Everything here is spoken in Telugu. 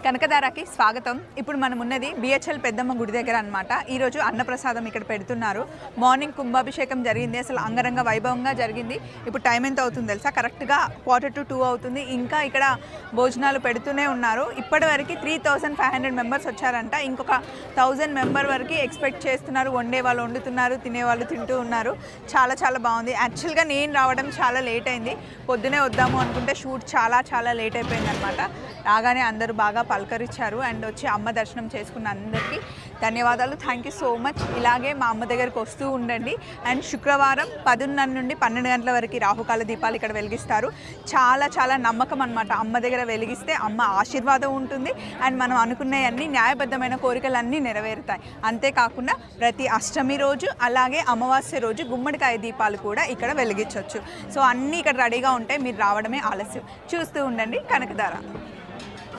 కనకదారాకి స్వాగతం. ఇప్పుడు మనం ఉన్నది బిహెచ్ఎల్ పెద్దమ్మ గుడి దగ్గర అన్నమాట. ఈరోజు అన్నప్రసాదం ఇక్కడ పెడుతున్నారు. మార్నింగ్ కుంభాభిషేకం జరిగింది, అసలు అంగరంగ వైభవంగా జరిగింది. ఇప్పుడు టైం ఎంత అవుతుంది తెలుసా? కరెక్ట్గా 1:45 అవుతుంది. ఇంకా ఇక్కడ భోజనాలు పెడుతూనే ఉన్నారు. ఇప్పటివరకు 3500 మెంబర్స్ వచ్చారంట. ఇంకొక 1000 మెంబర్ వరకు ఎక్స్పెక్ట్ చేస్తున్నారు. వండే వాళ్ళు వండుతున్నారు, తినేవాళ్ళు తింటూ ఉన్నారు. చాలా చాలా బాగుంది. యాక్చువల్గా నేను రావడం చాలా లేట్ అయింది. పొద్దునే వద్దాము అనుకుంటే షూట్ చాలా లేట్ అయిపోయింది అనమాట. రాగానే అందరూ బాగా పలకరించారు అండ్ వచ్చి అమ్మ దర్శనం చేసుకున్న అందరికీ ధన్యవాదాలు. Thank you so much. ఇలాగే మా అమ్మ దగ్గరికి వస్తూ ఉండండి. అండ్ శుక్రవారం 10:30 నుండి 12 గంటల వరకు రాహుకాల దీపాలు ఇక్కడ వెలిగిస్తారు. చాలా నమ్మకం అనమాట. అమ్మ దగ్గర వెలిగిస్తే అమ్మ ఆశీర్వాదం ఉంటుంది అండ్ మనం అనుకునేవన్నీ న్యాయబద్ధమైన కోరికలన్నీ నెరవేరుతాయి. అంతేకాకుండా ప్రతి అష్టమి రోజు అలాగే అమావాస్య రోజు గుమ్మడికాయ దీపాలు కూడా ఇక్కడ వెలిగించవచ్చు. సో అన్నీ ఇక్కడ రెడీగా ఉంటాయి. మీరు రావడమే ఆలస్యం. చూస్తూ ఉండండి కనకదార.